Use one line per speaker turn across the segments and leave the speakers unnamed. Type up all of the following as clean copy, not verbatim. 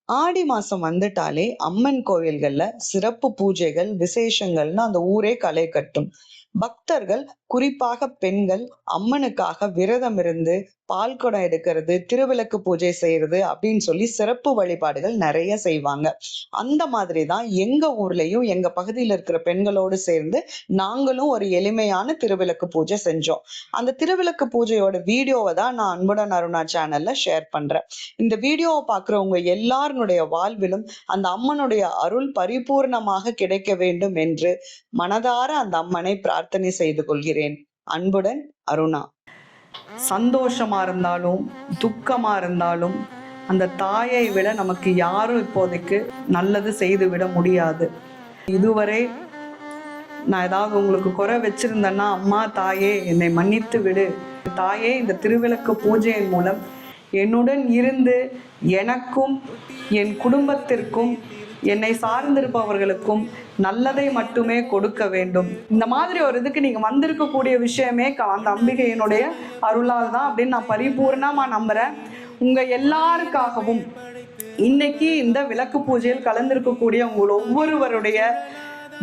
ஆடி மாசம் வந்துட்டாலே அம்மன் கோவில்கள்ல சிறப்பு பூஜைகள், விசேஷங்கள்னு அந்த ஊரே களை கட்டும். பக்தர்கள், குறிப்பாக பெண்கள், அம்மனுக்காக விரதம் இருந்து பால் குடம் எடுக்கிறது, திருவிளக்கு பூஜை செய்யறது அப்படின்னு சொல்லி சிறப்பு வழிபாடுகள் நிறைய செய்வாங்க. அந்த மாதிரிதான் எங்க ஊர்லயும் எங்க பகுதியில இருக்கிற பெண்களோடு சேர்ந்து நாங்களும் ஒரு எளிமையான திருவிளக்கு பூஜை செஞ்சோம். அந்த திருவிளக்கு பூஜையோட வீடியோவை தான் நான் அன்புடன் அருணா சேனல்ல ஷேர் பண்றேன். இந்த வீடியோவை பார்க்கிறவங்க எல்லாருடைய வாழ்விலும் அந்த அம்மனுடைய அருள் பரிபூர்ணமாக கிடைக்க வேண்டும் என்று மனதார அந்த அம்மனை பிரார்த்தனை செய்து கொள்கிறேன். அன்புடன் அருணா. சந்தோஷமா இருந்தாலும் துக்கமா இருந்தாலும் அந்த தாயை விட நமக்கு யாரும் இப்போதைக்கு நல்லது செய்து விட முடியாது. இதுவரை நான் ஏதாவது உங்களுக்கு குறை வச்சிருந்தேன்னா, அம்மா தாயே என்னை மன்னித்து விடு தாயே. இந்த திருவிளக்கு பூஜையின் மூலம் என்னுடன் இருந்து எனக்கும் என் குடும்பத்திற்கும் என்னை சார்ந்திருப்பவர்களுக்கும் நல்லதை மட்டுமே கொடுக்க வேண்டும். இந்த மாதிரி ஒரு இதுக்கு நீங்க வந்திருக்கக்கூடிய விஷயமே அந்த அம்பிகையினுடைய அருளால் தான் அப்படின்னு நான் பரிபூர்ணமா நம்புறேன். உங்க எல்லாருக்காகவும் இன்னைக்கு இந்த விளக்கு பூஜையில் கலந்திருக்கக்கூடிய உங்கள் ஒவ்வொருவருடைய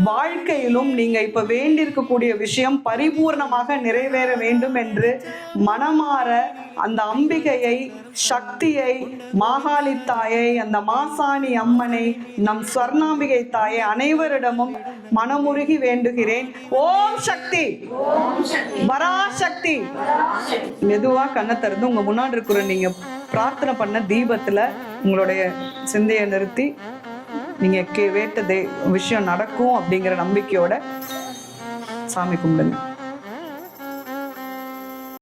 வாழ்க்கையிலும் நீங்க இப்ப வேண்டியிருக்கக்கூடிய விஷயம் பரிபூர்ணமாக நிறைவேற வேண்டும் என்று மனமாற அந்த அம்பிகையை, சக்தியை, மாகாளி தாயை, அந்த மாசாணி அம்மனை, நம் ஸ்வர்ணாம்பிகை தாயை அனைவரிடமும் மனமுருகி வேண்டுகிறேன். ஓம் சக்தி, பராசக்தி. மெதுவா கண்ணை திறந்து உங்க முன்னாடி இருக்கிற நீங்க பிரார்த்தனை பண்ண தீபத்துல உங்களுடைய சிந்தையை நிறுத்தி நீங்க வேட்டதே விஷயம் நடக்கும் அப்படிங்கிற நம்பிக்கையோட சாமி கும்பிடுங்க.